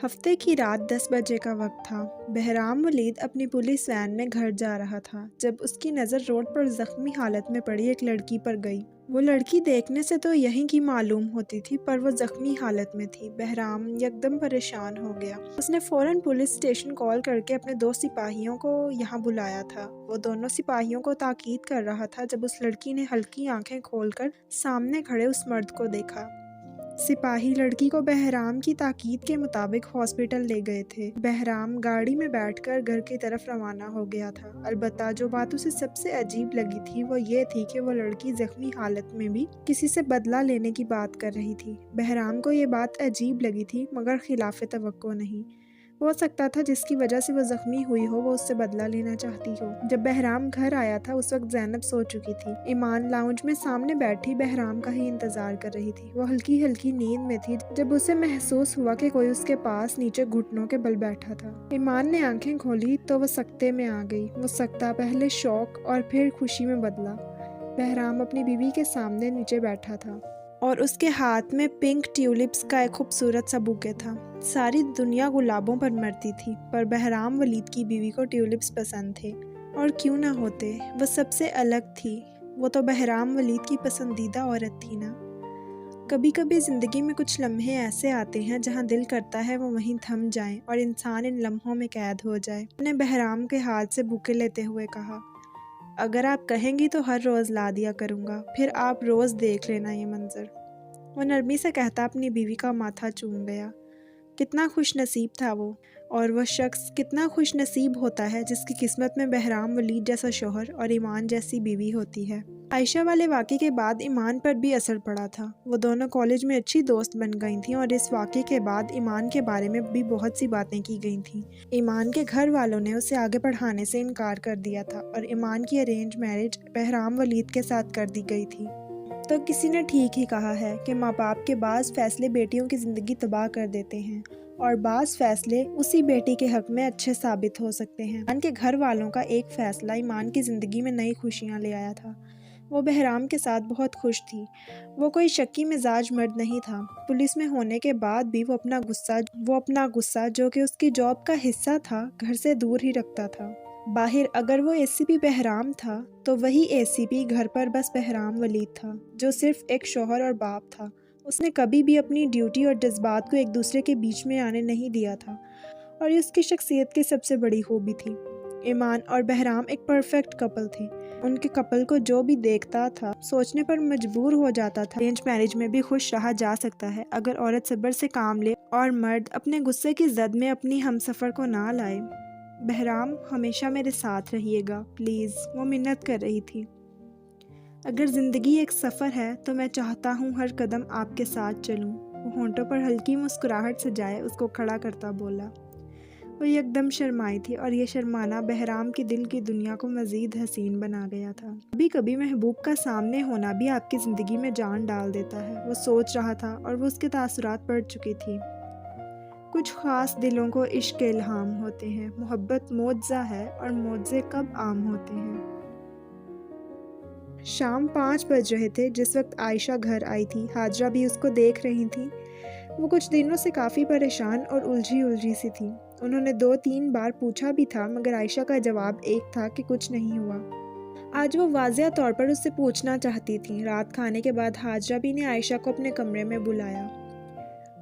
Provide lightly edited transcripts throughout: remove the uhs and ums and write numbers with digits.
ہفتے کی رات 10 بجے کا وقت تھا۔ بہرام ولید اپنی پولیس وین میں گھر جا رہا تھا جب اس کی نظر روڈ پر زخمی حالت میں پڑی ایک لڑکی پر گئی۔ وہ لڑکی دیکھنے سے تو یہیں کی معلوم ہوتی تھی، پر وہ زخمی حالت میں تھی۔ بہرام یکدم پریشان ہو گیا۔ اس نے فوراً پولیس اسٹیشن کال کر کے اپنے 2 سپاہیوں کو یہاں بلایا تھا۔ وہ دونوں سپاہیوں کو تاکید کر رہا تھا جب اس لڑکی نے ہلکی آنکھیں کھول کر سامنے کھڑے اس مرد کو دیکھا۔ سپاہی لڑکی کو بہرام کی تاکید کے مطابق ہاسپٹل لے گئے تھے۔ بہرام گاڑی میں بیٹھ کر گھر کی طرف روانہ ہو گیا تھا۔ البتہ جو بات اسے سب سے عجیب لگی تھی وہ یہ تھی کہ وہ لڑکی زخمی حالت میں بھی کسی سے بدلہ لینے کی بات کر رہی تھی۔ بہرام کو یہ بات عجیب لگی تھی، مگر خلاف توقع نہیں۔ ہو سکتا تھا جس کی وجہ سے وہ زخمی ہوئی ہو وہ اس سے بدلہ لینا چاہتی ہو۔ جب بہرام گھر آیا تھا اس وقت زینب سو چکی تھی۔ ایمان لاؤنج میں سامنے بیٹھی بہرام کا ہی انتظار کر رہی تھی۔ وہ ہلکی ہلکی نیند میں تھی جب اسے محسوس ہوا کہ کوئی اس کے پاس نیچے گھٹنوں کے بل بیٹھا تھا۔ ایمان نے آنکھیں کھولی تو وہ سکتے میں آ گئی۔ وہ سکتہ پہلے شوق اور پھر خوشی میں بدلا۔ بہرام اپنی بیوی کے سامنے نیچے بیٹھا تھا اور اس کے ہاتھ میں پنک ٹیولپس کا ایک خوبصورت سا بوکے تھا۔ ساری دنیا گلابوں پر مرتی تھی، پر بہرام ولید کی بیوی کو ٹیولپس پسند تھے، اور کیوں نہ ہوتے، وہ سب سے الگ تھی۔ وہ تو بہرام ولید کی پسندیدہ عورت تھی نا۔ کبھی کبھی زندگی میں کچھ لمحے ایسے آتے ہیں جہاں دل کرتا ہے وہ وہیں تھم جائیں اور انسان ان لمحوں میں قید ہو جائے۔ میں نے بہرام کے ہاتھ سے بوکے لیتے ہوئے کہا، اگر آپ کہیں گی تو ہر روز لا دیا کروں گا، پھر آپ روز دیکھ لینا یہ منظر۔ وہ نرمی سے کہتا اپنی بیوی کا ماتھا چوم گیا۔ کتنا خوش نصیب تھا وہ، اور وہ شخص کتنا خوش نصیب ہوتا ہے جس کی قسمت میں بہرام ولید جیسا شوہر اور ایمان جیسی بیوی ہوتی ہے۔ عائشہ والے واقعے کے بعد ایمان پر بھی اثر پڑا تھا۔ وہ دونوں کالج میں اچھی دوست بن گئی تھیں اور اس واقعے کے بعد ایمان کے بارے میں بھی بہت سی باتیں کی گئی تھیں۔ ایمان کے گھر والوں نے اسے آگے پڑھانے سے انکار کر دیا تھا اور ایمان کی ارینج میرج بہرام ولید کے ساتھ کر دی گئی تھی۔ تو کسی نے ٹھیک ہی کہا ہے کہ ماں باپ کے بعض فیصلے بیٹیوں کی زندگی تباہ کر دیتے ہیں، اور بعض فیصلے اسی بیٹی کے حق میں اچھے ثابت ہو سکتے ہیں۔ ایمان کے گھر والوں کا ایک فیصلہ ایمان کی زندگی میں نئی خوشیاں لے آیا تھا۔ وہ بہرام کے ساتھ بہت خوش تھی۔ وہ کوئی شکی مزاج مرد نہیں تھا۔ پولیس میں ہونے کے بعد بھی وہ اپنا غصہ جو کہ اس کی جاب کا حصہ تھا گھر سے دور ہی رکھتا تھا۔ باہر اگر وہ اے سی پی بہرام تھا تو وہی اے سی پی گھر پر بس بہرام ولید تھا، جو صرف ایک شوہر اور باپ تھا۔ اس نے کبھی بھی اپنی ڈیوٹی اور جذبات کو ایک دوسرے کے بیچ میں آنے نہیں دیا تھا، اور یہ اس کی شخصیت کی سب سے بڑی خوبی تھی۔ ایمان اور بہرام ایک پرفیکٹ کپل تھے۔ ان کے کپل کو جو بھی دیکھتا تھا سوچنے پر مجبور ہو جاتا تھا، ارینج میرج میں بھی خوش رہا جا سکتا ہے اگر عورت صبر سے کام لے اور مرد اپنے غصے کی زد میں اپنی ہمسفر کو نہ لائے۔ بہرام ہمیشہ میرے ساتھ رہیے گا پلیز، وہ منت کر رہی تھی۔ اگر زندگی ایک سفر ہے تو میں چاہتا ہوں ہر قدم آپ کے ساتھ چلوں۔ وہ ہونٹوں پر ہلکی مسکراہٹ سجائے اس کو کھڑا کرتا بولا۔ وہ یکدم شرمائی تھی اور یہ شرمانا بہرام کی دل کی دنیا کو مزید حسین بنا گیا تھا۔ کبھی کبھی محبوب کا سامنے ہونا بھی آپ کی زندگی میں جان ڈال دیتا ہے، وہ سوچ رہا تھا، اور وہ اس کے تاثرات پڑ چکی تھی۔ کچھ خاص دلوں کو عشق کے الہام ہوتے ہیں۔ محبت معجزہ ہے، اور معجزے کب عام ہوتے ہیں۔ شام 5 بج رہے تھے جس وقت عائشہ گھر آئی تھی۔ ہاجرہ بھی اس کو دیکھ رہی تھی۔ وہ کچھ دنوں سے کافی پریشان اور الجھی سی تھی۔ انہوں نے 2-3 بار پوچھا بھی تھا، مگر عائشہ کا جواب ایک تھا کہ کچھ نہیں ہوا۔ آج وہ واضح طور پر اس سے پوچھنا چاہتی تھیں۔ رات کھانے کے بعد ہاجرہ بھی نے عائشہ کو اپنے کمرے میں بلایا۔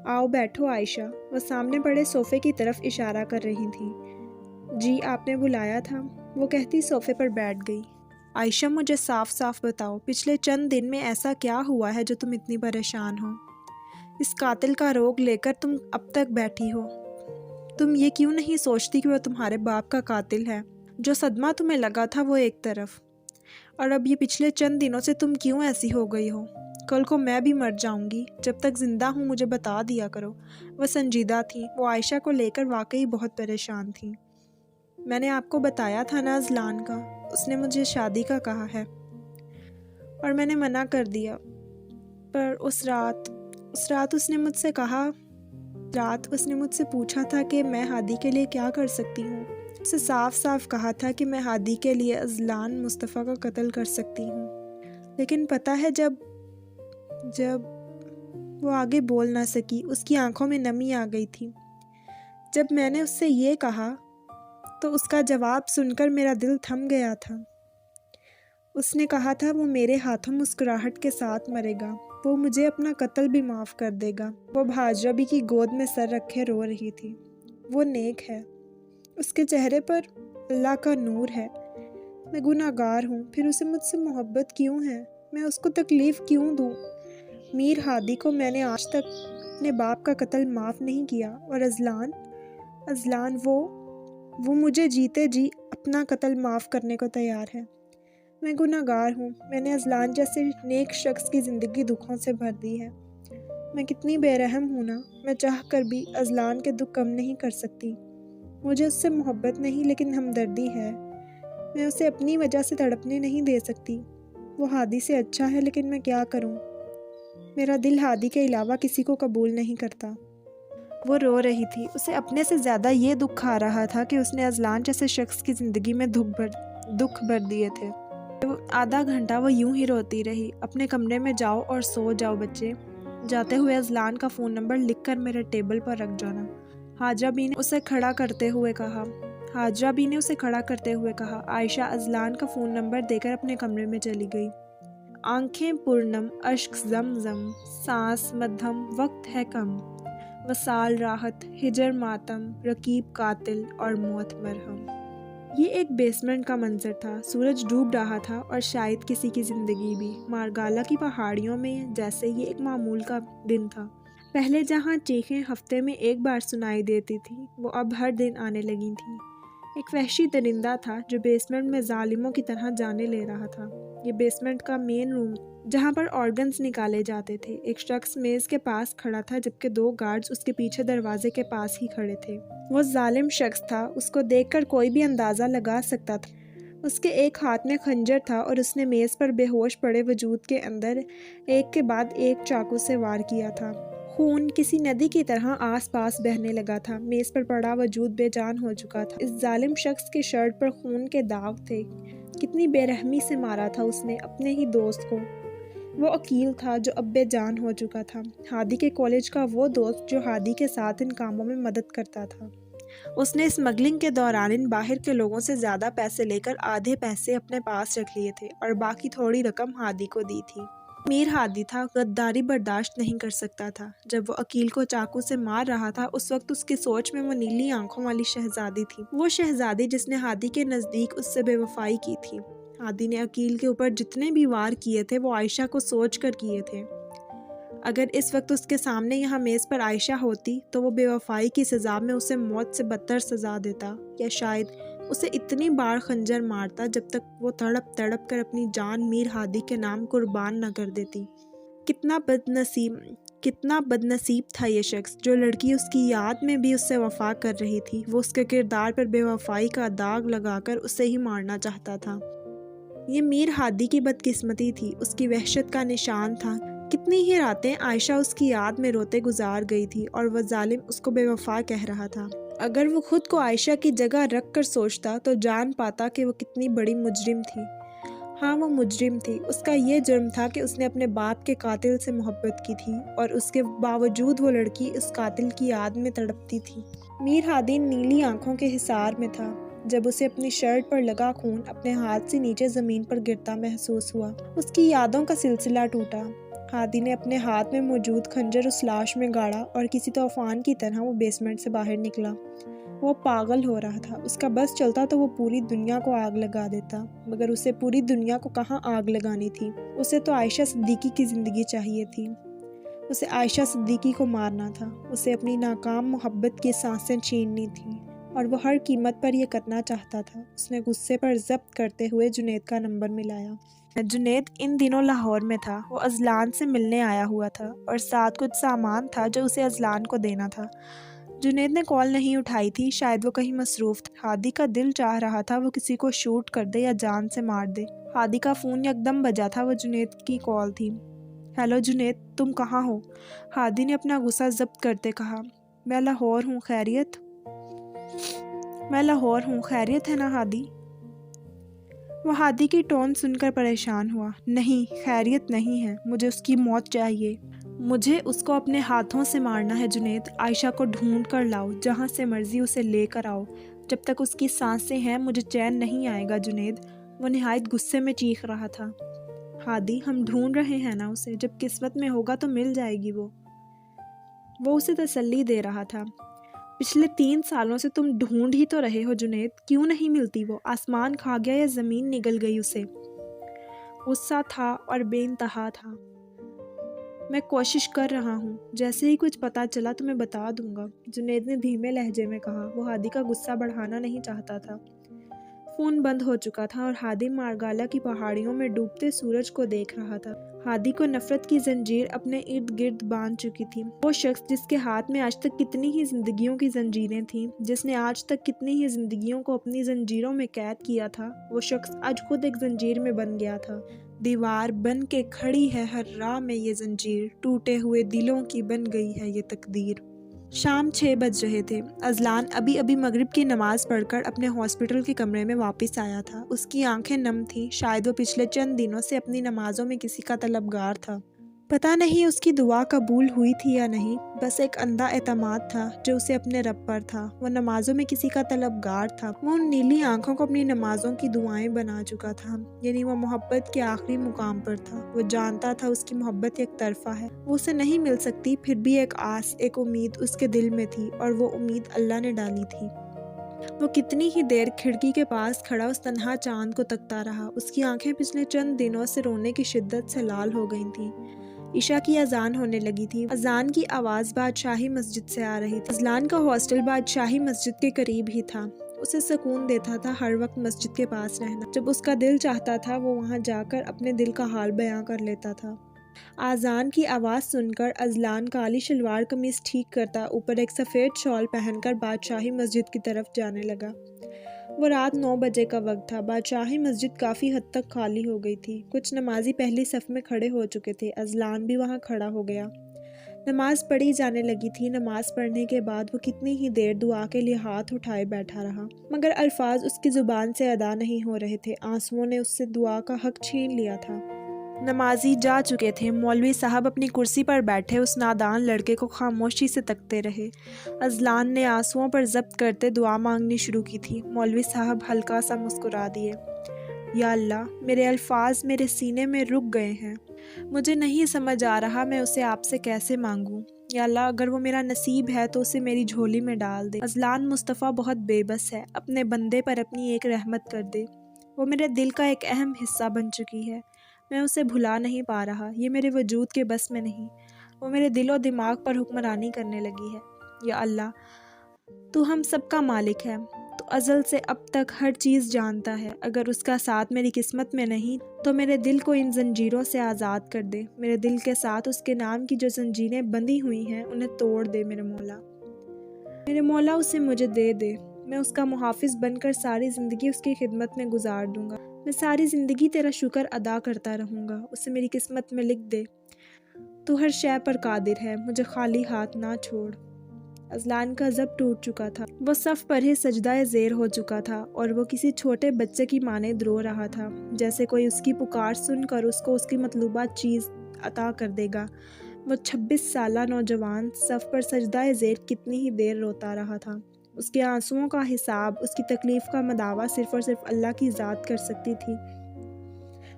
آؤ بیٹھو عائشہ، وہ سامنے پڑے صوفے کی طرف اشارہ کر رہی تھیں۔ جی آپ نے بلایا تھا، وہ کہتی صوفے پر بیٹھ گئی۔ عائشہ مجھے صاف صاف بتاؤ، پچھلے چند دن میں ایسا کیا ہوا ہے جو تم اتنی پریشان ہو؟ اس قاتل کا روگ لے کر تم اب تک بیٹھی ہو۔ تم یہ کیوں نہیں سوچتی کہ وہ تمہارے باپ کا قاتل ہے؟ جو صدمہ تمہیں لگا تھا وہ ایک طرف، اور اب یہ پچھلے چند دنوں سے تم کیوں ایسی ہو گئی ہو؟ کل کو میں بھی مر جاؤں گی، جب تک زندہ ہوں مجھے بتا دیا کرو۔ وہ سنجیدہ تھیں، وہ عائشہ کو لے کر واقعی بہت پریشان تھیں۔ میں نے آپ کو بتایا تھا نا اذلان کا، اس نے مجھے شادی کا کہا ہے، اور میں نے منع کر دیا، پر اس رات اس نے مجھ سے کہا، اس نے مجھ سے پوچھا تھا کہ میں ہادی کے لیے کیا کر سکتی ہوں۔ اسے صاف صاف کہا تھا کہ میں ہادی کے لیے اذلان مصطفیٰ کا قتل کر سکتی ہوں، لیکن پتہ ہے جب وہ آگے بول نہ سکی، اس کی آنکھوں میں نمی آ گئی تھی۔ جب میں نے اس سے یہ کہا تو اس کا جواب سن کر میرا دل تھم گیا تھا۔ اس نے کہا تھا وہ میرے ہاتھوں مسکراہٹ کے ساتھ مرے گا، وہ مجھے اپنا قتل بھی معاف کر دے گا۔ وہ ہاجرہ بی کی گود میں سر رکھے رو رہی تھی۔ وہ نیک ہے، اس کے چہرے پر اللہ کا نور ہے۔ میں گناہگار ہوں، پھر اسے مجھ سے محبت کیوں ہے؟ میں اس کو تکلیف کیوں دوں؟ میر ہادی کو میں نے آج تک اپنے باپ کا قتل معاف نہیں کیا، اور ازلان وہ مجھے جیتے جی اپنا قتل معاف کرنے کو تیار ہے۔ میں گناہگار ہوں، میں نے ازلان جیسے نیک شخص کی زندگی دکھوں سے بھر دی ہے۔ میں کتنی بے رحم ہوں نا، میں چاہ کر بھی ازلان کے دکھ کم نہیں کر سکتی۔ مجھے اس سے محبت نہیں لیکن ہمدردی ہے۔ میں اسے اپنی وجہ سے تڑپنے نہیں دے سکتی۔ وہ ہادی سے اچھا ہے لیکن میں کیا کروں؟ میرا دل ہادی کے علاوہ کسی کو قبول نہیں کرتا۔ وہ رو رہی تھی، اسے اپنے سے زیادہ یہ دکھ آ رہا تھا کہ اس نے ازلان جیسے شخص کی زندگی میں دکھ بھر دیے تھے۔ آدھا گھنٹہ وہ یوں ہی روتی رہی۔ اپنے کمرے میں جاؤ اور سو جاؤ بچے، جاتے ہوئے ازلان کا فون نمبر لکھ کر میرے ٹیبل پر رکھ جانا، حاجرہ بی نے اسے کھڑا کرتے ہوئے کہا۔ عائشہ ازلان کا فون نمبر دے کر اپنے کمرے میں چلی گئی۔ آنکھیں پرنم، اشک زمزم، سانس مدھم، وقت ہے کم، وصال راحت، ہجر ماتم، رقیب قاتل اور موت مرہم۔ یہ ایک بیسمنٹ کا منظر تھا۔ سورج ڈوب رہا تھا اور شاید کسی کی زندگی بھی۔ مارگالا کی پہاڑیوں میں جیسے یہ ایک معمول کا دن تھا۔ پہلے جہاں چیخیں ہفتے میں ایک بار سنائی دیتی تھیں، وہ اب ہر دن آنے لگی تھیں۔ ایک وحشی درندہ تھا جو بیسمنٹ میں ظالموں کی طرح جانے لے رہا تھا۔ یہ بیسمنٹ کا مین روم جہاں پر آرگنز نکالے جاتے تھے۔ ایک شخص میز کے پاس کھڑا تھا جبکہ 2 گارڈز اس کے پیچھے دروازے کے پاس ہی کھڑے تھے۔ وہ ظالم شخص تھا، اس کو دیکھ کر کوئی بھی اندازہ لگا سکتا تھا۔ اس کے ایک ہاتھ میں خنجر تھا اور اس نے میز پر بے ہوش پڑے وجود کے اندر ایک کے بعد ایک چاقو سے وار کیا تھا۔ خون کسی ندی کی طرح آس پاس بہنے لگا تھا۔ میز پر پڑا وجود بے جان ہو چکا تھا۔ اس ظالم شخص کے شرٹ پر خون کے داغ تھے۔ کتنی بے رحمی سے مارا تھا اس نے اپنے ہی دوست کو۔ وہ عقیل تھا جو اب بے جان ہو چکا تھا۔ ہادی کے کالج کا وہ دوست جو ہادی کے ساتھ ان کاموں میں مدد کرتا تھا۔ اس نے اسمگلنگ کے دوران ان باہر کے لوگوں سے زیادہ پیسے لے کر آدھے پیسے اپنے پاس رکھ لیے تھے اور باقی تھوڑی رقم ہادی کو دی تھی۔ میر ہادی تھا، غداری برداشت نہیں کر سکتا تھا۔ جب وہ عقیل کو چاقو سے مار رہا تھا اس وقت اس کی سوچ میں وہ نیلی آنکھوں والی شہزادی تھی، وہ شہزادی جس نے ہادی کے نزدیک اس سے بے وفائی کی تھی۔ ہادی نے عقیل کے اوپر جتنے بھی وار کیے تھے وہ عائشہ کو سوچ کر کیے تھے۔ اگر اس وقت اس کے سامنے یہاں میز پر عائشہ ہوتی تو وہ بے وفائی کی سزا میں اسے موت سے بدتر سزا دیتا، یا شاید اسے اتنی بار خنجر مارتا جب تک وہ تڑپ کر اپنی جان میر ہادی کے نام قربان نہ کر دیتی۔ کتنا بد نصیب تھا یہ شخص جو لڑکی اس کی یاد میں بھی اس سے وفا کر رہی تھی۔ وہ اس کے کردار پر بے وفائی کا داغ لگا کر اسے ہی مارنا چاہتا تھا۔ یہ میر ہادی کی بدقسمتی تھی، اس کی وحشت کا نشان تھا۔ کتنی ہی راتیں عائشہ اس کی یاد میں روتے گزار گئی تھی اور وہ ظالم اس کو بے وفا کہہ رہا تھا۔ اگر وہ خود کو عائشہ کی جگہ رکھ کر سوچتا تو جان پاتا کہ وہ کتنی بڑی مجرم تھی۔ ہاں وہ مجرم تھی۔ اس کا یہ جرم تھا کہ اس نے اپنے باپ کے قاتل سے محبت کی تھی اور اس کے باوجود وہ لڑکی اس قاتل کی یاد میں تڑپتی تھی۔ میر ہادی نیلی آنکھوں کے حصار میں تھا جب اسے اپنی شرٹ پر لگا خون اپنے ہاتھ سے نیچے زمین پر گرتا محسوس ہوا۔ اس کی یادوں کا سلسلہ ٹوٹا۔ ہادی نے اپنے ہاتھ میں موجود خنجر اس لاش میں گاڑا اور کسی طوفان کی طرح وہ بیسمنٹ سے باہر نکلا۔ وہ پاگل ہو رہا تھا۔ اس کا بس چلتا تو وہ پوری دنیا کو آگ لگا دیتا، مگر اسے پوری دنیا کو کہاں آگ لگانی تھی۔ اسے تو عائشہ صدیقی کی زندگی چاہیے تھی۔ اسے عائشہ صدیقی کو مارنا تھا۔ اسے اپنی ناکام محبت کی سانسیں چھیننی تھیں اور وہ ہر قیمت پر یہ کرنا چاہتا تھا۔ اس نے غصے پر ضبط کرتے ہوئے جنید کا نمبر ملایا۔ جنید ان دنوں لاہور میں تھا۔ وہ ازلان سے ملنے آیا ہوا تھا اور ساتھ کچھ سامان تھا جو اسے ازلان کو دینا تھا۔ جنید نے کال نہیں اٹھائی تھی، شاید وہ کہیں مصروف تھا۔ ہادی کا دل چاہ رہا تھا وہ کسی کو شوٹ کر دے یا جان سے مار دے۔ ہادی کا فون یکدم بجا تھا، وہ جنید کی کال تھی۔ ہیلو جنید، تم کہاں ہو؟ ہادی نے اپنا غصہ ضبط کرتے کہا۔ میں لاہور ہوں، خیریت؟ میں لاہور ہوں، خیریت ہے نا ہادی؟ وہ ہادی کی ٹون سن کر پریشان ہوا۔ نہیں، خیریت نہیں ہے، مجھے اس کی موت چاہیے۔ مجھے اس کو اپنے ہاتھوں سے مارنا ہے جنید، عائشہ کو ڈھونڈ کر لاؤ، جہاں سے مرضی اسے لے کر آؤ، جب تک اس کی سانسیں ہیں مجھے چین نہیں آئے گا جنید، وہ نہایت غصے میں چیخ رہا تھا۔ ہادی ہم ڈھونڈ رہے ہیں نا اسے، جب قسمت میں ہوگا تو مل جائے گی وہ اسے تسلی دے رہا تھا۔ پچھلے 3 سالوں سے تم ڈھونڈ ہی تو رہے ہو جنید، کیوں نہیں ملتی وہ؟ آسمان کھا گیا یا زمین نگل گئی اسے؟ غصہ تھا اور بے انتہا تھا۔ میں کوشش کر رہا ہوں، جیسے ہی کچھ پتہ چلا تو میں بتا دوں گا، جنید نے دھیمے لہجے میں کہا۔ وہ ہادی کا غصہ بڑھانا نہیں چاہتا تھا۔ فون بند ہو چکا تھا اور ہادی مارگالا کی پہاڑیوں میں ڈوبتے سورج کو دیکھ رہا تھا۔ ہادی کو نفرت کی زنجیر اپنے ارد گرد باندھ چکی تھی۔ وہ شخص جس کے ہاتھ میں آج تک کتنی ہی زندگیوں کی زنجیریں تھیں، جس نے آج تک کتنی ہی زندگیوں کو اپنی زنجیروں میں قید کیا تھا، وہ شخص آج خود ایک زنجیر میں بن گیا تھا۔ دیوار بن کے کھڑی ہے ہر راہ میں یہ زنجیر، ٹوٹے ہوئے دلوں کی بن گئی ہے یہ تقدیر۔ شام 6 بج رہے تھے۔ اذلان ابھی مغرب کی نماز پڑھ کر اپنے ہاسپٹل کے کمرے میں واپس آیا تھا۔ اس کی آنکھیں نم تھیں، شاید وہ پچھلے چند دنوں سے اپنی نمازوں میں کسی کا طلبگار تھا۔ پتہ نہیں اس کی دعا قبول ہوئی تھی یا نہیں، بس ایک اندھا اعتماد تھا جو اسے اپنے رب پر تھا۔ وہ نمازوں میں کسی کا طلبگار تھا۔ وہ ان نیلی آنکھوں کو اپنی نمازوں کی دعائیں بنا چکا تھا، یعنی وہ محبت کے آخری مقام پر تھا۔ وہ جانتا تھا اس کی محبت ایک طرفہ ہے، وہ اسے نہیں مل سکتی، پھر بھی ایک آس، ایک امید اس کے دل میں تھی، اور وہ امید اللہ نے ڈالی تھی۔ وہ کتنی ہی دیر کھڑکی کے پاس کھڑا اس تنہا چاند کو تکتا رہا۔ اس کی آنکھیں پچھلے چند دنوں سے رونے کی شدت سے لال ہو گئی تھیں۔ عشاء کی اذان ہونے لگی تھی۔ اذان کی آواز بادشاہی مسجد سے آ رہی تھی۔ اذلان کا ہاسٹل بادشاہی مسجد کے قریب ہی تھا۔ اسے سکون دیتا تھا ہر وقت مسجد کے پاس رہنا۔ جب اس کا دل چاہتا تھا وہ وہاں جا کر اپنے دل کا حال بیان کر لیتا تھا۔ اذان کی آواز سن کر اذلان کالی شلوار قمیص ٹھیک کرتا اوپر ایک سفید شال پہن کر بادشاہی مسجد کی طرف جانے لگا۔ وہ رات 9 بجے کا وقت تھا۔ بادشاہی مسجد کافی حد تک خالی ہو گئی تھی۔ کچھ نمازی پہلی صف میں کھڑے ہو چکے تھے۔ اذلان بھی وہاں کھڑا ہو گیا۔ نماز پڑھی جانے لگی تھی۔ نماز پڑھنے کے بعد وہ کتنی ہی دیر دعا کے لیے ہاتھ اٹھائے بیٹھا رہا، مگر الفاظ اس کی زبان سے ادا نہیں ہو رہے تھے۔ آنسوؤں نے اس سے دعا کا حق چھین لیا تھا۔ نمازی جا چکے تھے۔ مولوی صاحب اپنی کرسی پر بیٹھے اس نادان لڑکے کو خاموشی سے تکتے رہے۔ اذلان نے آنسوؤں پر ضبط کرتے دعا مانگنی شروع کی تھی۔ مولوی صاحب ہلکا سا مسکرا دیے۔ یا اللہ، میرے الفاظ میرے سینے میں رک گئے ہیں، مجھے نہیں سمجھ آ رہا میں اسے آپ سے کیسے مانگوں۔ یا اللہ، اگر وہ میرا نصیب ہے تو اسے میری جھولی میں ڈال دے۔ اذلان مصطفیٰ بہت بے بس ہے، اپنے بندے پر اپنی ایک رحمت کر دے۔ وہ میرے دل کا ایک اہم حصہ بن چکی ہے، میں اسے بھلا نہیں پا رہا، یہ میرے وجود کے بس میں نہیں، وہ میرے دل و دماغ پر حکمرانی کرنے لگی ہے۔ یا اللہ، تو ہم سب کا مالک ہے، تو ازل سے اب تک ہر چیز جانتا ہے، اگر اس کا ساتھ میری قسمت میں نہیں تو میرے دل کو ان زنجیروں سے آزاد کر دے، میرے دل کے ساتھ اس کے نام کی جو زنجیریں بندھی ہوئی ہیں انہیں توڑ دے میرے مولا۔ میرے مولا اسے مجھے دے دے، میں اس کا محافظ بن کر ساری زندگی اس کی خدمت میں گزار دوں گا، میں ساری زندگی تیرا شکر ادا کرتا رہوں گا، اسے میری قسمت میں لکھ دے، تو ہر شے پر قادر ہے، مجھے خالی ہاتھ نہ چھوڑ۔ اذلان کا ضبط ٹوٹ چکا تھا، وہ صف پر ہی سجدہ زیر ہو چکا تھا، اور وہ کسی چھوٹے بچے کی مانند رو رہا تھا، جیسے کوئی اس کی پکار سن کر اس کو اس کی مطلوبہ چیز عطا کر دے گا۔ وہ 26 سالہ نوجوان صف پر سجدہ زیر کتنی ہی دیر روتا رہا تھا۔ اس کے آنسوؤں کا حساب، اس کی تکلیف کا مداوع صرف اور صرف اللہ کی ذات کر سکتی تھی۔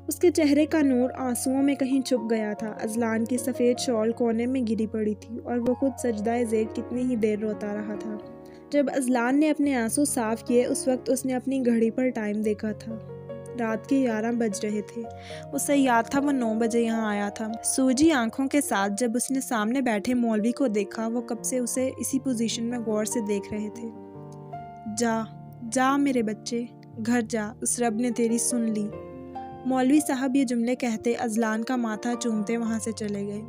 اس کے چہرے کا نور آنسوؤں میں کہیں چھپ گیا تھا۔ اذلان کی سفید شال کونے میں گری پڑی تھی اور وہ خود سجدہ زیر کتنی ہی دیر روتا رہا تھا۔ جب اذلان نے اپنے آنسو صاف کیے، اس وقت اس نے اپنی گھڑی پر ٹائم دیکھا تھا۔ رات کے 11 بج رہے تھے۔ اسے یاد تھا وہ 9 بجے یہاں آیا تھا۔ سوجی آنکھوں کے ساتھ جب اس نے سامنے بیٹھے مولوی کو دیکھا، وہ کب سے اسے اسی پوزیشن میں غور سے دیکھ رہے تھے۔ جا جا میرے بچے، گھر جا، اس رب نے تیری سن لی۔ مولوی صاحب یہ جملے کہتے اذلان کا ماتھا چومتے وہاں سے چلے گئے۔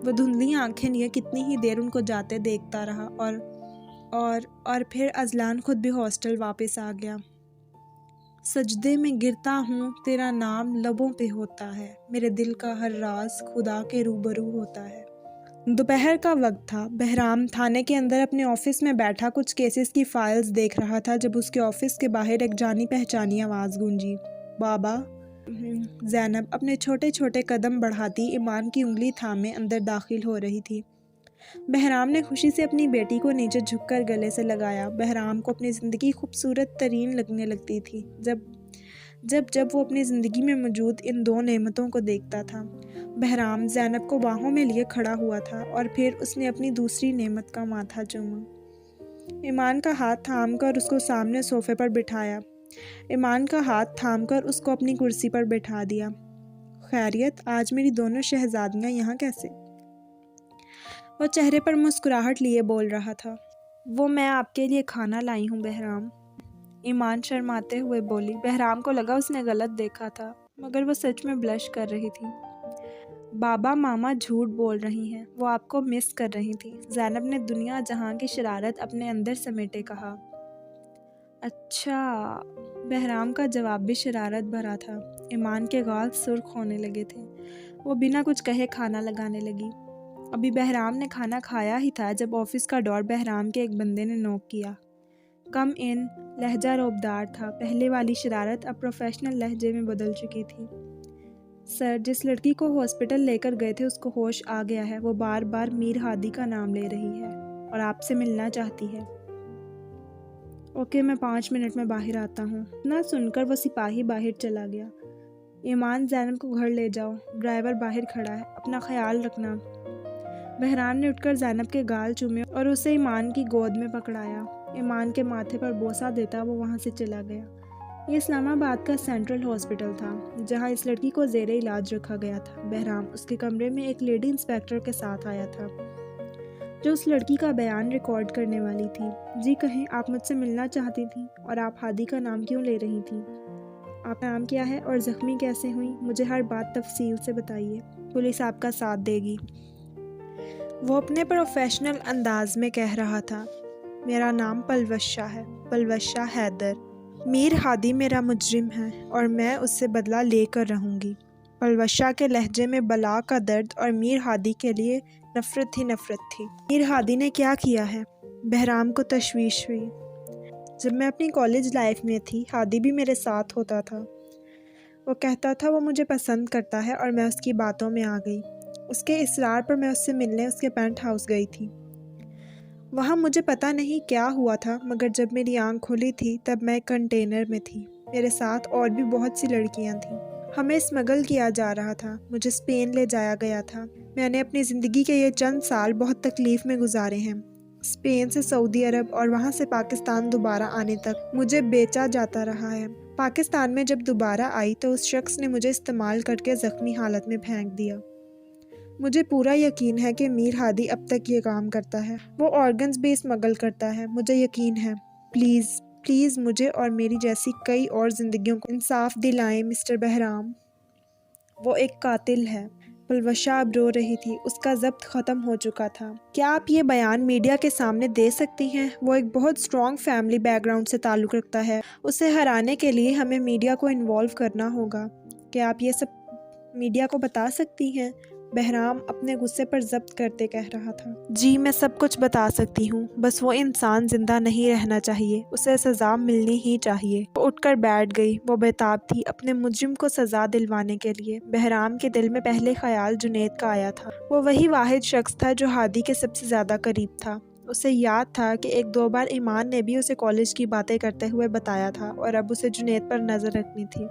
وہ دھندلی آنکھیں لیے کتنی ہی دیر ان کو جاتے دیکھتا رہا، اور پھر اذلان خود بھی ہاسٹل واپس آ گیا۔ سجدے میں گرتا ہوں، تیرا نام لبوں پہ ہوتا ہے، میرے دل کا ہر راز خدا کے روبرو ہوتا ہے۔ دوپہر کا وقت تھا۔ بہرام تھانے کے اندر اپنے آفس میں بیٹھا کچھ کیسز کی فائلز دیکھ رہا تھا جب اس کے آفس کے باہر ایک جانی پہچانی آواز گونجی۔ بابا، زینب اپنے چھوٹے چھوٹے قدم بڑھاتی ایمان کی انگلی تھامے اندر داخل ہو رہی تھی۔ بہرام نے خوشی سے اپنی بیٹی کو نیچے جھک کر گلے سے لگایا۔ بہرام کو اپنی زندگی خوبصورت ترین لگنے لگتی تھی جب وہ اپنی زندگی میں موجود ان دو نعمتوں کو دیکھتا تھا۔ بہرام زینب کو باہوں میں لیے کھڑا ہوا تھا اور پھر اس نے اپنی دوسری نعمت کا ماتھا چوما۔ ایمان کا ہاتھ تھام کر اس کو سامنے صوفے پر بٹھایا۔ ایمان کا ہاتھ تھام کر اس کو اپنی کرسی پر بٹھا دیا۔ خیریت، آج میری دونوں شہزادیاں یہاں کیسے؟ وہ چہرے پر مسکراہٹ لیے بول رہا تھا۔ وہ میں آپ کے لیے کھانا لائی ہوں بہرام، ایمان شرماتے ہوئے بولی۔ بہرام کو لگا اس نے غلط دیکھا تھا، مگر وہ سچ میں بلش کر رہی تھی۔ بابا ماما جھوٹ بول رہی ہیں، وہ آپ کو مس کر رہی تھی، زینب نے دنیا جہاں کی شرارت اپنے اندر سمیٹے کہا۔ اچھا، بہرام کا جواب بھی شرارت بھرا تھا۔ ایمان کے گال سرخ ہونے لگے تھے۔ وہ بنا کچھ کہے کھانا لگانے لگی۔ ابھی بہرام نے کھانا کھایا ہی تھا جب آفس کا ڈور بہرام کے ایک بندے نے نوک کیا۔ کم ان، لہجہ روبدار تھا۔ پہلے والی شرارت اب پروفیشنل لہجے میں بدل چکی تھی۔ سر، جس لڑکی کو ہاسپٹل لے کر گئے تھے اس کو ہوش آ گیا ہے، وہ بار بار میر ہادی کا نام لے رہی ہے اور آپ سے ملنا چاہتی ہے۔ اوکے، میں 5 منٹ میں باہر آتا ہوں۔ اتنا سن کر وہ سپاہی باہر چلا گیا۔ ایمان، زینب کو گھر لے جاؤ، ڈرائیور باہر کھڑا ہے، اپنا خیال رکھنا۔ بہرام نے اٹھ کر زینب کے گال چومے اور اسے ایمان کی گود میں پکڑایا۔ ایمان کے ماتھے پر بوسہ دیتا وہ وہاں سے چلا گیا۔ یہ اسلام آباد کا سینٹرل ہاسپٹل تھا جہاں اس لڑکی کو زیر علاج رکھا گیا تھا۔ بہرام اس کے کمرے میں ایک لیڈی انسپیکٹر کے ساتھ آیا تھا جو اس لڑکی کا بیان ریکارڈ کرنے والی تھی۔ جی کہیں، آپ مجھ سے ملنا چاہتی تھیں اور آپ ہادی کا نام کیوں لے رہی تھیں؟ آپ کا نام کیا ہے اور زخمی کیسے ہوئیں؟ مجھے ہر بات تفصیل سے بتائیے، پولیس آپ کا ساتھ دے گی۔ وہ اپنے پروفیشنل انداز میں کہہ رہا تھا۔ میرا نام پلوش ہے، پلوش حیدر۔ میر ہادی میرا مجرم ہے اور میں اس سے بدلہ لے کر رہوں گی۔ پلوشہ کے لہجے میں بلا کا درد اور میر ہادی کے لیے نفرت ہی نفرت تھی۔ میر ہادی نے کیا کیا ہے؟ بہرام کو تشویش ہوئی۔ جب میں اپنی کالج لائف میں تھی، ہادی بھی میرے ساتھ ہوتا تھا۔ وہ کہتا تھا وہ مجھے پسند کرتا ہے اور میں اس کی باتوں میں آ گئی۔ اس کے اصرار پر میں اس سے ملنے اس کے پینٹ ہاؤس گئی تھی۔ وہاں مجھے پتہ نہیں کیا ہوا تھا، مگر جب میری آنکھ کھلی تھی تب میں ایک کنٹینر میں تھی۔ میرے ساتھ اور بھی بہت سی لڑکیاں تھیں۔ ہمیں اسمگل کیا جا رہا تھا، مجھے اسپین لے جایا گیا تھا۔ میں نے اپنی زندگی کے یہ چند سال بہت تکلیف میں گزارے ہیں۔ اسپین سے سعودی عرب اور وہاں سے پاکستان دوبارہ آنے تک مجھے بیچا جاتا رہا ہے۔ پاکستان میں جب دوبارہ آئی تو اس شخص نے مجھے استعمال کر کے زخمی حالت میں پھینک دیا۔ مجھے پورا یقین ہے کہ میر ہادی اب تک یہ کام کرتا ہے۔ وہ آرگنز بھی اسمگل کرتا ہے، مجھے یقین ہے۔ پلیز پلیز مجھے اور میری جیسی کئی اور زندگیوں کو انصاف دلائیں مسٹر بہرام۔ وہ ایک قاتل ہے۔ پلوشہ اب رو رہی تھی، اس کا ضبط ختم ہو چکا تھا۔ کیا آپ یہ بیان میڈیا کے سامنے دے سکتی ہیں؟ وہ ایک بہت اسٹرانگ فیملی بیک گراؤنڈ سے تعلق رکھتا ہے۔ اسے ہرانے کے لیے ہمیں میڈیا کو انوالو کرنا ہوگا۔ کیا آپ یہ سب میڈیا کو بتا سکتی ہیں؟ بہرام اپنے غصے پر ضبط کرتے کہہ رہا تھا۔ جی، میں سب کچھ بتا سکتی ہوں، بس وہ انسان زندہ نہیں رہنا چاہیے، اسے سزا ملنی ہی چاہیے۔ وہ اٹھ کر بیٹھ گئی۔ وہ بےتاب تھی اپنے مجرم کو سزا دلوانے کے لیے۔ بہرام کے دل میں پہلے خیال جنید کا آیا تھا۔ وہ وہی واحد شخص تھا جو ہادی کے سب سے زیادہ قریب تھا۔ اسے یاد تھا کہ 1-2 بار ایمان نے بھی اسے کالج کی باتیں کرتے ہوئے بتایا تھا اور اب اسے جنید پر نظر رکھنی تھی۔